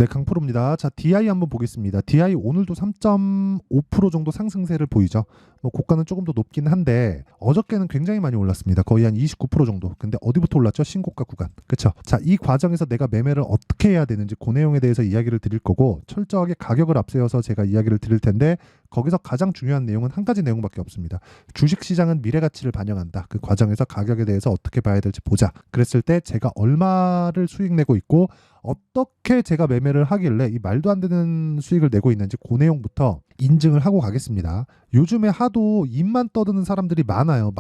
네, 강프로입니다. 자, DI 한번 보겠습니다. DI 오늘도 3.5% 정도 상승세를 보이죠. 뭐 고가는 조금 더 높긴 한데 어저께는 굉장히 많이 올랐습니다. 거의 한 29% 정도. 근데 어디부터 올랐죠? 신고가 구간. 그렇죠? 자, 이 과정에서 내가 매매를 어떻게 해야 되는지 그 내용에 대해서 이야기를 드릴 거고 철저하게 가격을 앞세워서 제가 이야기를 드릴 텐데 거기서 가장 중요한 내용은 한 가지 내용밖에 없습니다. 주식시장은 미래 가치를 반영한다. 그 과정에서 가격에 대해서 어떻게 봐야 될지 보자. 그랬을 때 제가 얼마를 수익 내고 있고 어떻게 제가 매매를 하길래 이 말도 안 되는 수익을 내고 있는지 그 내용부터 인증을 하고 가겠습니다. 요즘에 하도 입만 떠드는 사람들이 많아요.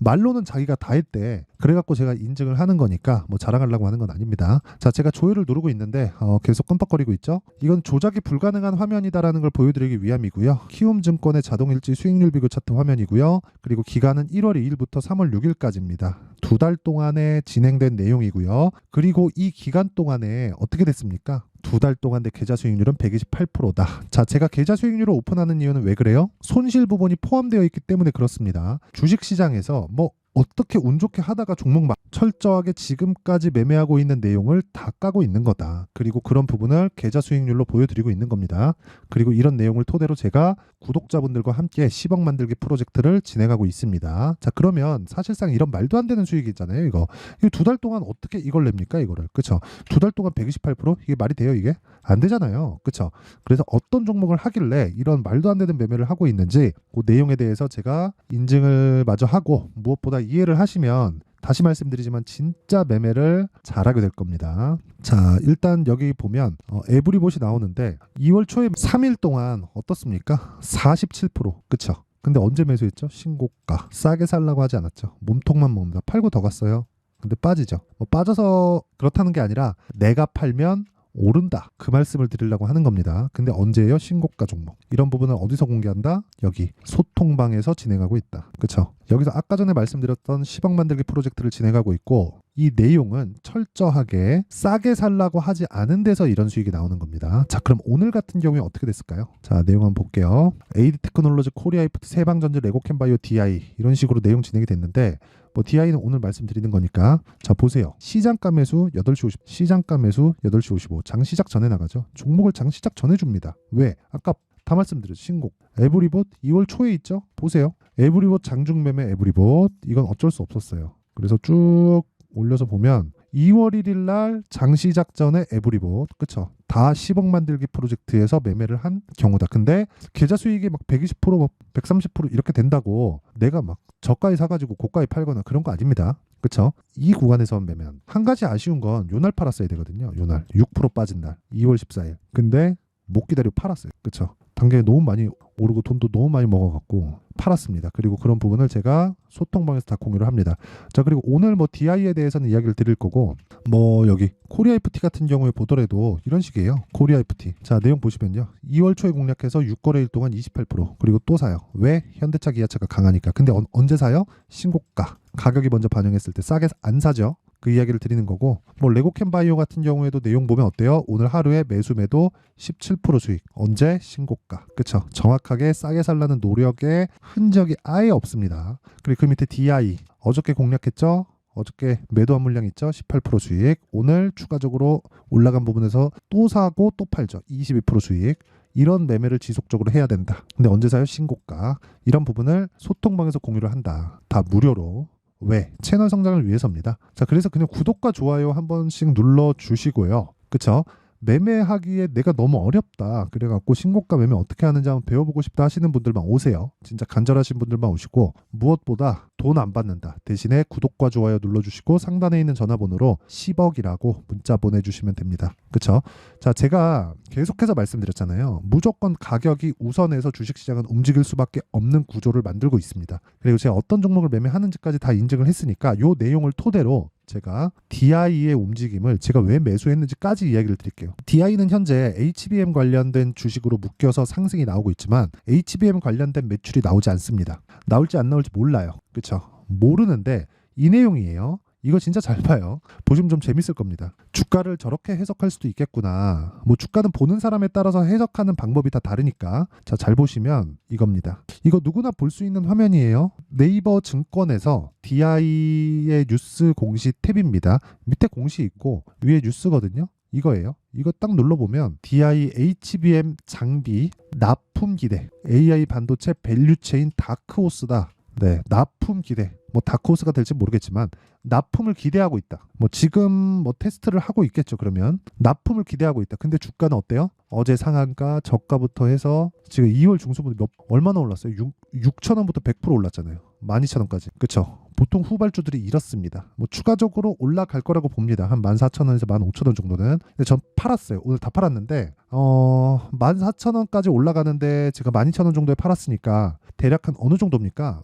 말로는 자기가 다 했대. 그래갖고 제가 인증을 하는 거니까 뭐 자랑하려고 하는 건 아닙니다. 자, 제가 조회를 누르고 있는데 계속 끔뻑거리고 있죠. 이건 조작이 불가능한 화면이다라는 걸 보여드리기 위함이고요. 키움증권의 자동일지 수익률 비교 차트 화면이고요. 그리고 기간은 1월 2일부터 3월 6일까지입니다. 2달 동안에 진행된 내용이고요. 그리고 이 기간 동안에 어떻게 됐습니까? 2달 동안 내 계좌 수익률은 128%다. 자, 제가 계좌 수익률을 오픈하는 이유는 왜 그래요? 손실 부분이 포함되어 있기 때문에 그렇습니다. 주식시장에서 뭐 어떻게 운 좋게 하다가 종목 철저하게 지금까지 매매하고 있는 내용을 다 까고 있는 거다. 그리고 그런 부분을 계좌 수익률로 보여드리고 있는 겁니다. 그리고 이런 내용을 토대로 제가 구독자분들과 함께 10억 만들기 프로젝트를 진행하고 있습니다. 자, 그러면 사실상 이런 말도 안 되는 수익이잖아요. 이거 2달 동안 어떻게 이걸 냅니까? 이거를. 그쵸? 2달 동안 128%? 이게 말이 돼요? 이게? 안 되잖아요. 그쵸? 그래서 어떤 종목을 하길래 이런 말도 안 되는 매매를 하고 있는지 그 내용에 대해서 제가 인증을 마저 하고 무엇보다 이해를 하시면 다시 말씀드리지만 진짜 매매를 잘하게 될 겁니다. 자, 일단 여기 보면 에브리봇이 나오는데 2월 초에 3일 동안 어떻습니까? 47%. 그쵸? 근데 언제 매수했죠? 신고가. 싸게 살라고 하지 않았죠. 몸통만 먹는다. 팔고 더 갔어요. 근데 빠지죠. 뭐 빠져서 그렇다는 게 아니라 내가 팔면 오른다. 그 말씀을 드리려고 하는 겁니다. 근데 언제예요? 신고가 종목. 이런 부분을 어디서 공개한다? 여기 소통방에서 진행하고 있다. 그쵸? 여기서 아까 전에 말씀드렸던 10억 만들기 프로젝트를 진행하고 있고 이 내용은 철저하게 싸게 살라고 하지 않은 데서 이런 수익이 나오는 겁니다. 자, 그럼 오늘 같은 경우에 어떻게 됐을까요? 자, 내용 한번 볼게요. AD 테크놀로지, 코리아이프트, 세방전지, 레고캔바이오, DI 이런 식으로 내용 진행이 됐는데 뭐 DI는 오늘 말씀드리는 거니까 자, 보세요. 시장가 매수 8시 50, 시장가 매수 8시 55. 장 시작 전에 나가죠. 종목을 장 시작 전에 줍니다. 왜? 아까 다 말씀드렸죠. 신곡. 에브리봇 2월 초에 있죠. 보세요. 에브리봇 장중 매매 에브리봇. 이건 어쩔 수 없었어요. 그래서 쭉 올려서 보면 2월 1일 날 장시작 전에 에브리봇. 그쵸? 다 10억 만들기 프로젝트에서 매매를 한 경우다. 근데 계좌 수익이 막 120%, 130% 이렇게 된다고 내가 막 저가에 사가지고 고가에 팔거나 그런 거 아닙니다. 그쵸? 이 구간에서 매매한. 한 가지 아쉬운 건 요날 팔았어야 되거든요. 요날 6% 빠진 날 2월 14일. 근데 못 기다리고 팔았어요. 그쵸? 단계에 너무 많이 오르고 돈도 너무 많이 먹어갖고 팔았습니다. 그리고 그런 부분을 제가 소통방에서 다 공유를 합니다. 자, 그리고 오늘 뭐 DI에 대해서는 이야기를 드릴 거고 뭐 여기 코리아이프티 같은 경우에 보더라도 이런 식이에요. 코리아이프티. 자, 내용 보시면요. 2월 초에 공략해서 6거래일 동안 28% 그리고 또 사요. 왜? 현대차, 기아차가 강하니까. 근데 언제 사요? 신고가. 가격이 먼저 반영했을 때 싸게 안 사죠. 그 이야기를 드리는 거고 뭐 레고캔바이오 같은 경우에도 내용 보면 어때요? 오늘 하루에 매수 매도 17% 수익. 언제? 신고가. 그쵸? 정확하게 싸게 살라는 노력의 흔적이 아예 없습니다. 그리고 그 밑에 DI 어저께 공략했죠? 어저께 매도한 물량 있죠? 18% 수익. 오늘 추가적으로 올라간 부분에서 또 사고 또 팔죠. 22% 수익. 이런 매매를 지속적으로 해야 된다. 근데 언제 사요? 신고가. 이런 부분을 소통방에서 공유를 한다. 다 무료로. 왜? 채널 성장을 위해서입니다. 자, 그래서 그냥 구독과 좋아요 한 번씩 눌러주시고요. 그쵸? 매매하기에 내가 너무 어렵다. 그래갖고 신고가 매매 어떻게 하는지 한번 배워보고 싶다 하시는 분들만 오세요. 진짜 간절하신 분들만 오시고 무엇보다 돈 안 받는다. 대신에 구독과 좋아요 눌러주시고 상단에 있는 전화번호로 10억이라고 문자 보내주시면 됩니다. 그쵸? 자, 제가 계속해서 말씀드렸잖아요. 무조건 가격이 우선해서 주식시장은 움직일 수밖에 없는 구조를 만들고 있습니다. 그리고 제가 어떤 종목을 매매하는지까지 다 인증을 했으니까 이 내용을 토대로 제가 DI의 움직임을 제가 왜 매수했는지까지 이야기를 드릴게요. DI는 현재 HBM 관련된 주식으로 묶여서 상승이 나오고 있지만 HBM 관련된 매출이 나오지 않습니다. 나올지 안 나올지 몰라요. 그렇죠? 모르는데 이 내용이에요. 이거 진짜 잘 봐요. 보시면 좀 재밌을 겁니다. 주가를 저렇게 해석할 수도 있겠구나. 뭐 주가는 보는 사람에 따라서 해석하는 방법이 다 다르니까. 자, 잘 보시면 이겁니다. 이거 누구나 볼 수 있는 화면이에요. 네이버 증권에서 DI의 뉴스 공시 탭입니다. 밑에 공시 있고 위에 뉴스거든요. 이거예요. 이거 딱 눌러보면 DI HBM 장비 납품 기대 AI 반도체 밸류체인 다크호스다. 네, 납품 기대. 뭐 다크호스가 될지 모르겠지만 납품을 기대하고 있다. 뭐 지금 뭐 테스트를 하고 있겠죠. 그러면 납품을 기대하고 있다. 근데 주가는 어때요? 어제 상한가 저가부터 해서 지금 2월 중순부터 얼마나 올랐어요? 6,000원부터 100% 올랐잖아요. 12,000원까지. 그쵸? 보통 후발주들이 이렇습니다. 뭐 추가적으로 올라갈 거라고 봅니다. 한 14,000원에서 15,000원 정도는. 근데 전 팔았어요. 오늘 다 팔았는데 14,000원까지 올라가는데 제가 12,000원 정도에 팔았으니까 대략 한 어느 정도입니까?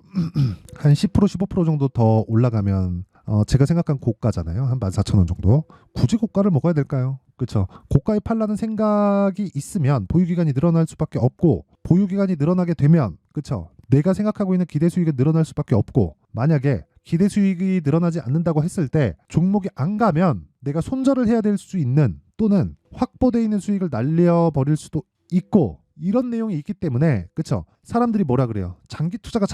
한 10% 15% 정도 더 올라가면 제가 생각한 고가잖아요. 한 14,000원 정도. 굳이 고가를 먹어야 될까요? 그렇죠. 고가에 팔라는 생각이 있으면 보유기간이 늘어날 수밖에 없고, 보유기간이 늘어나게 되면 그렇죠. 내가 생각하고 있는 기대 수익이 늘어날 수밖에 없고, 만약에 기대 수익이 늘어나지 않는다고 했을 때 종목이 안 가면 내가 손절을 해야 될 수 있는, 또는 확보되어 있는 수익을 날려버릴 수도 있고, 이런 내용이 있기 때문에 그렇죠. 사람들이 뭐라 그래요? 장기 투자가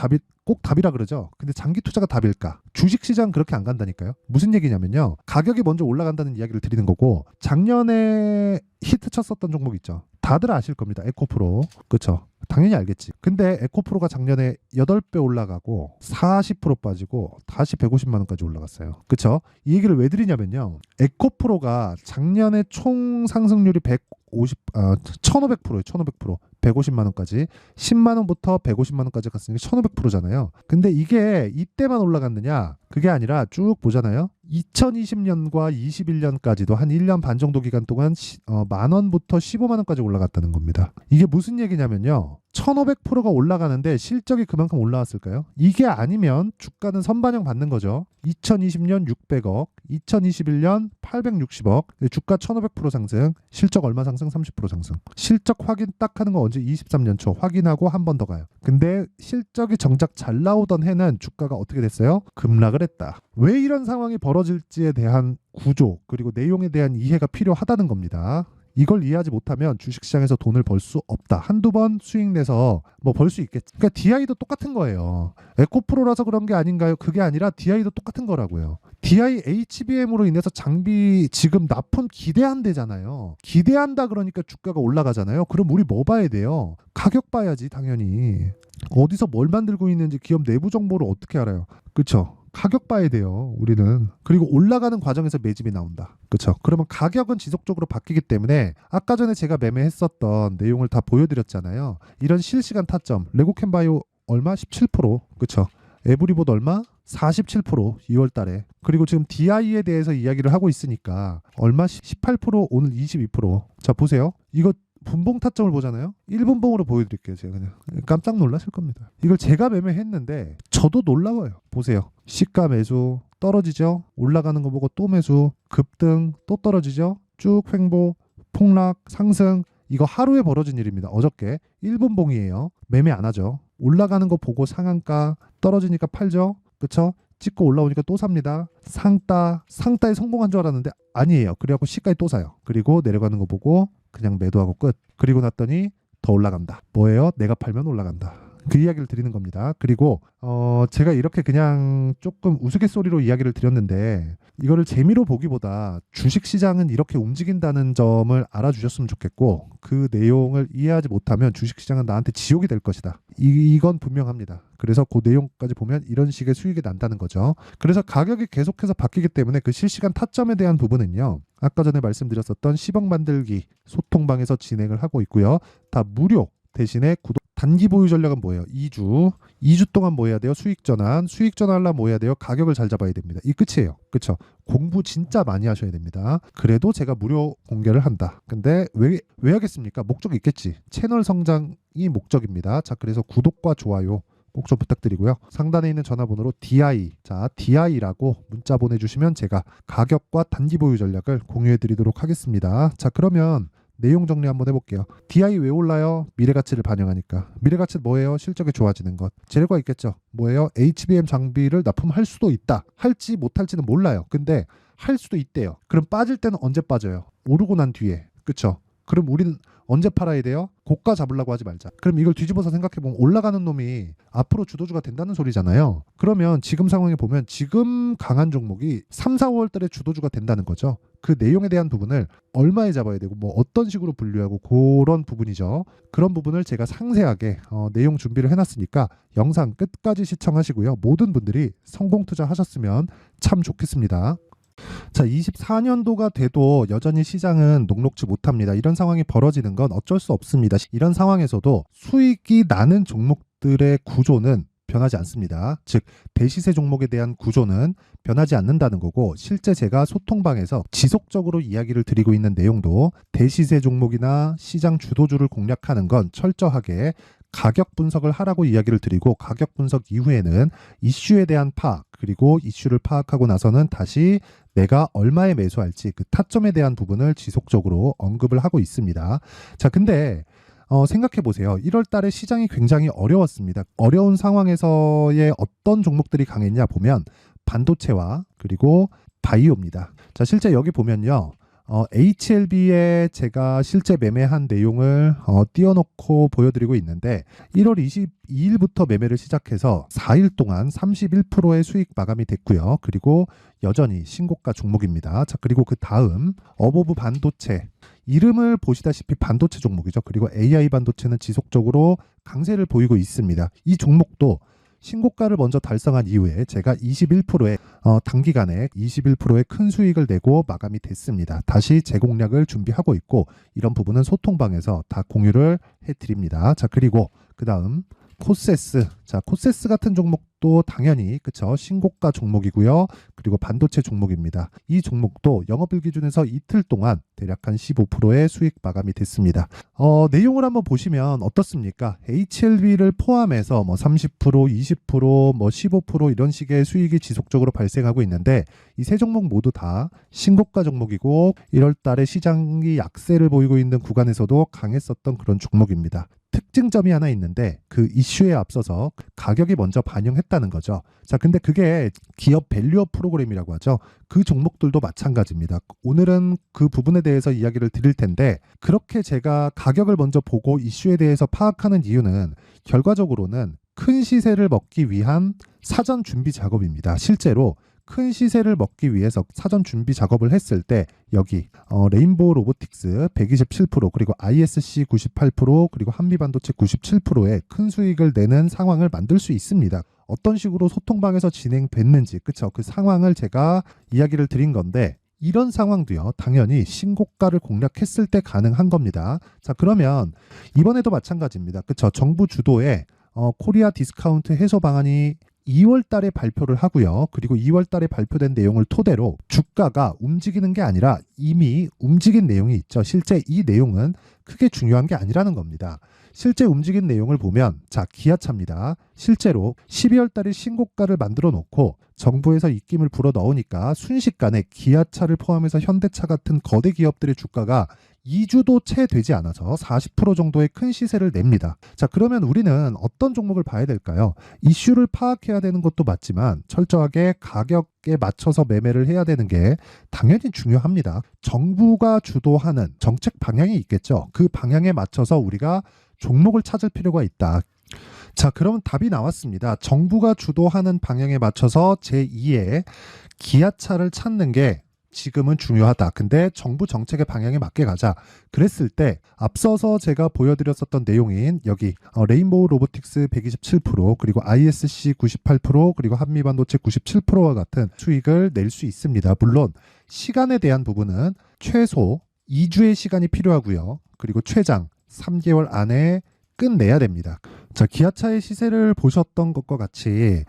꼭 답이라 그러죠. 근데 장기 투자가 답일까? 주식시장 그렇게 안 간다니까요. 무슨 얘기냐면요. 가격이 먼저 올라간다는 이야기를 드리는 거고, 작년에 히트 쳤었던 종목 있죠. 다들 아실 겁니다. 에코프로. 그렇죠. 당연히 알겠지. 근데 에코프로가 작년에 8배 올라가고 40% 빠지고 다시 150만 원까지 올라갔어요. 그렇죠? 이 얘기를 왜 드리냐면요. 에코프로가 작년에 총 상승률이 1500%예요. 1500%. 150만 원까지 10만 원부터 150만 원까지 갔으니까 1500%잖아요. 근데 이게 이때만 올라갔느냐? 그게 아니라 쭉 보잖아요. 2020년과 21년까지도 한 1년 반 정도 기간 동안 만 원부터 15만 원까지 올라갔다는 겁니다. 이게 무슨 얘기냐면요. 1500%가 올라가는데 실적이 그만큼 올라왔을까요? 이게 아니면 주가는 선반영 받는 거죠. 2020년 600억, 2021년 860억, 주가 1500% 상승, 실적 얼마 상승? 30% 상승. 실적 확인 딱 하는 거 언제? 23년 초 확인하고 한 번 더 가요. 근데 실적이 정작 잘 나오던 해는 주가가 어떻게 됐어요? 급락을 했다. 왜 이런 상황이 벌어질지에 대한 구조, 그리고 내용에 대한 이해가 필요하다는 겁니다. 이걸 이해하지 못하면 주식시장에서 돈을 벌 수 없다. 한두 번 수익 내서 뭐 벌 수 있겠지. 그러니까 DI도 똑같은 거예요. 에코프로라서 그런 게 아닌가요? 그게 아니라 DI도 똑같은 거라고요. DI HBM으로 인해서 장비 지금 납품 기대한대잖아요. 기대한다 그러니까 주가가 올라가잖아요. 그럼 우리 뭐 봐야 돼요? 가격 봐야지 당연히. 어디서 뭘 만들고 있는지 기업 내부 정보를 어떻게 알아요? 그렇죠? 가격 봐야 돼요. 우리는. 그리고 올라가는 과정에서 매집이 나온다. 그렇죠? 그러면 가격은 지속적으로 바뀌기 때문에 아까 전에 제가 매매했었던 내용을 다 보여드렸잖아요. 이런 실시간 타점. 레고캠바이오 얼마? 17%. 그렇죠? 에브리봇 얼마? 47% 2월 달에. 그리고 지금 DI에 대해서 이야기를 하고 있으니까 얼마? 18% 오늘 22%. 자 보세요. 이거 분봉 타점을 보잖아요. 1분봉으로 보여드릴게요. 제가 그냥 깜짝 놀라실 겁니다. 이걸 제가 매매했는데 저도 놀라워요. 보세요. 시가 매수 떨어지죠. 올라가는 거 보고 또 매수, 급등 또 떨어지죠. 쭉 횡보, 폭락, 상승. 이거 하루에 벌어진 일입니다. 어저께 1분봉이에요. 매매 안 하죠. 올라가는 거 보고 상한가, 떨어지니까 팔죠. 그쵸? 찍고 올라오니까 또 삽니다. 상따에 성공한 줄 알았는데 아니에요. 그래갖고 시가에 또 사요. 그리고 내려가는 거 보고 그냥 매도하고 끝. 그리고 났더니 더 올라간다. 뭐예요? 내가 팔면 올라간다. 그 이야기를 드리는 겁니다. 그리고 제가 이렇게 그냥 조금 우스갯소리로 이야기를 드렸는데 이거를 재미로 보기보다 주식시장은 이렇게 움직인다는 점을 알아주셨으면 좋겠고, 그 내용을 이해하지 못하면 주식시장은 나한테 지옥이 될 것이다. 이건 분명합니다. 그래서 그 내용까지 보면 이런 식의 수익이 난다는 거죠. 그래서 가격이 계속해서 바뀌기 때문에 그 실시간 타점에 대한 부분은요, 아까 전에 말씀드렸었던 10억 만들기 소통방에서 진행을 하고 있고요. 다 무료. 대신에 단기 보유 전략은 뭐예요? 2주 동안 뭐 해야 돼요? 수익 전환 하려면 뭐 해야 돼요? 가격을 잘 잡아야 됩니다. 이 끝이에요. 그쵸? 공부 진짜 많이 하셔야 됩니다. 그래도 제가 무료 공개를 한다. 근데 왜 하겠습니까? 목적이 있겠지. 채널 성장이 목적입니다. 자, 그래서 구독과 좋아요 꼭 좀 부탁드리고요. 상단에 있는 전화번호로 DI라고 문자 보내주시면 제가 가격과 단기 보유 전략을 공유해 드리도록 하겠습니다. 자, 그러면 내용 정리 한번 해볼게요. DI 왜 올라요? 미래가치를 반영하니까. 미래가치 뭐예요? 실적이 좋아지는 것. 재료가 있겠죠. 뭐예요? HBM 장비를 납품할 수도 있다. 할지 못할지는 몰라요. 근데 할 수도 있대요. 그럼 빠질 때는 언제 빠져요? 오르고 난 뒤에. 그쵸? 그럼 우리는 언제 팔아야 돼요? 고가 잡으려고 하지 말자. 그럼 이걸 뒤집어서 생각해보면 올라가는 놈이 앞으로 주도주가 된다는 소리잖아요. 그러면 지금 상황에 보면 지금 강한 종목이 3, 4월 달에 주도주가 된다는 거죠. 그 내용에 대한 부분을 얼마에 잡아야 되고 뭐 어떤 식으로 분류하고 그런 부분이죠. 그런 부분을 제가 상세하게 내용 준비를 해놨으니까 영상 끝까지 시청하시고요. 모든 분들이 성공 투자하셨으면 참 좋겠습니다. 자, 24년도가 돼도 여전히 시장은 녹록지 못합니다. 이런 상황이 벌어지는 건 어쩔 수 없습니다. 이런 상황에서도 수익이 나는 종목들의 구조는 변하지 않습니다. 즉 대시세 종목에 대한 구조는 변하지 않는다는 거고, 실제 제가 소통방에서 지속적으로 이야기를 드리고 있는 내용도 대시세 종목이나 시장 주도주를 공략하는 건 철저하게 가격 분석을 하라고 이야기를 드리고, 가격 분석 이후에는 이슈에 대한 파악, 그리고 이슈를 파악하고 나서는 다시 내가 얼마에 매수할지 그 타점에 대한 부분을 지속적으로 언급을 하고 있습니다. 자, 근데 생각해 보세요. 1월 달에 시장이 굉장히 어려웠습니다. 어려운 상황에서의 어떤 종목들이 강했냐 보면 반도체와 그리고 바이오입니다. 자, 실제 여기 보면요. HLB에 제가 실제 매매한 내용을 띄워놓고 보여드리고 있는데, 1월 22일부터 매매를 시작해서 4일 동안 31%의 수익 마감이 됐고요. 그리고 여전히 신고가 종목입니다. 자, 그리고 그 다음 어보브 반도체, 이름을 보시다시피 반도체 종목이죠. 그리고 AI 반도체는 지속적으로 강세를 보이고 있습니다. 이 종목도 신고가를 먼저 달성한 이후에 제가 21%의 단기간에 21%의 큰 수익을 내고 마감이 됐습니다. 다시 재공략을 준비하고 있고, 이런 부분은 소통방에서 다 공유를 해드립니다. 자, 그리고 그 다음 코세스. 자, 코세스 같은 종목도 당연히 그쵸, 신고가 종목이고요. 그리고 반도체 종목입니다. 이 종목도 영업일 기준에서 이틀 동안 대략 한 15%의 수익 마감이 됐습니다. 내용을 한번 보시면 어떻습니까? HLB를 포함해서 뭐 30%, 20%, 뭐 15% 이런 식의 수익이 지속적으로 발생하고 있는데, 이 세 종목 모두 다 신고가 종목이고 1월 달에 시장이 약세를 보이고 있는 구간에서도 강했었던 그런 종목입니다. 특징점이 하나 있는데, 그 이슈에 앞서서 가격이 먼저 반영했다는 거죠. 자, 근데 그게 기업 밸류업 프로그램이라고 하죠. 그 종목들도 마찬가지입니다. 오늘은 그 부분에 대해서 이야기를 드릴 텐데, 그렇게 제가 가격을 먼저 보고 이슈에 대해서 파악하는 이유는 결과적으로는 큰 시세를 먹기 위한 사전 준비 작업입니다. 실제로 큰 시세를 먹기 위해서 사전 준비 작업을 했을 때 여기 레인보우 로보틱스 127%, 그리고 ISC 98%, 그리고 한미반도체 97%의 큰 수익을 내는 상황을 만들 수 있습니다. 어떤 식으로 소통방에서 진행됐는지, 그쵸? 그 상황을 제가 이야기를 드린 건데, 이런 상황도요, 당연히 신고가를 공략했을 때 가능한 겁니다. 자, 그러면 이번에도 마찬가지입니다. 그쵸? 정부 주도의 코리아 디스카운트 해소 방안이 2월 달에 발표를 하고요. 그리고 2월 달에 발표된 내용을 토대로 주가가 움직이는 게 아니라 이미 움직인 내용이 있죠. 실제 이 내용은 크게 중요한 게 아니라는 겁니다. 실제 움직인 내용을 보면, 자, 기아차입니다. 실제로 12월 달에 신고가를 만들어 놓고 정부에서 입김을 불어 넣으니까 순식간에 기아차를 포함해서 현대차 같은 거대 기업들의 주가가 2주도 채 되지 않아서 40% 정도의 큰 시세를 냅니다. 자, 그러면 우리는 어떤 종목을 봐야 될까요? 이슈를 파악해야 되는 것도 맞지만 철저하게 가격에 맞춰서 매매를 해야 되는 게 당연히 중요합니다. 정부가 주도하는 정책 방향이 있겠죠. 그 방향에 맞춰서 우리가 종목을 찾을 필요가 있다. 자, 그러면 답이 나왔습니다. 정부가 주도하는 방향에 맞춰서 제2의 기아차를 찾는 게 지금은 중요하다. 근데 정부 정책의 방향에 맞게 가자. 그랬을 때 앞서서 제가 보여드렸었던 내용인 여기 레인보우 로보틱스 127%, 그리고 ISC 98%, 그리고 한미반도체 97%와 같은 수익을 낼 수 있습니다. 물론 시간에 대한 부분은 최소 2주의 시간이 필요하고요. 그리고 최장 3개월 안에 끝내야 됩니다. 자, 기아차의 시세를 보셨던 것과 같이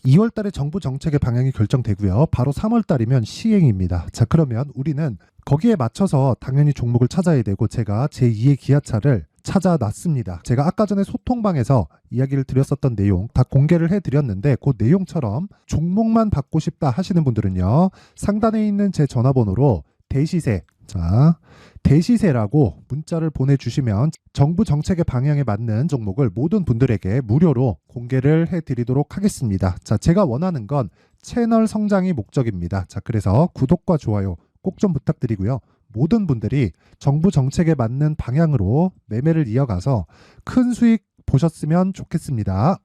2월 달에 정부 정책의 방향이 결정되고요. 바로 3월 달이면 시행입니다. 자, 그러면 우리는 거기에 맞춰서 당연히 종목을 찾아야 되고, 제가 제2의 기아차를 찾아놨습니다. 제가 아까 전에 소통방에서 이야기를 드렸었던 내용 다 공개를 해드렸는데, 그 내용처럼 종목만 받고 싶다 하시는 분들은요, 상단에 있는 제 전화번호로 대시세, 자, 대시세라고 문자를 보내주시면 정부 정책의 방향에 맞는 종목을 모든 분들에게 무료로 공개를 해드리도록 하겠습니다. 자, 제가 원하는 건 채널 성장이 목적입니다. 자, 그래서 구독과 좋아요 꼭 좀 부탁드리고요. 모든 분들이 정부 정책에 맞는 방향으로 매매를 이어가서 큰 수익 보셨으면 좋겠습니다.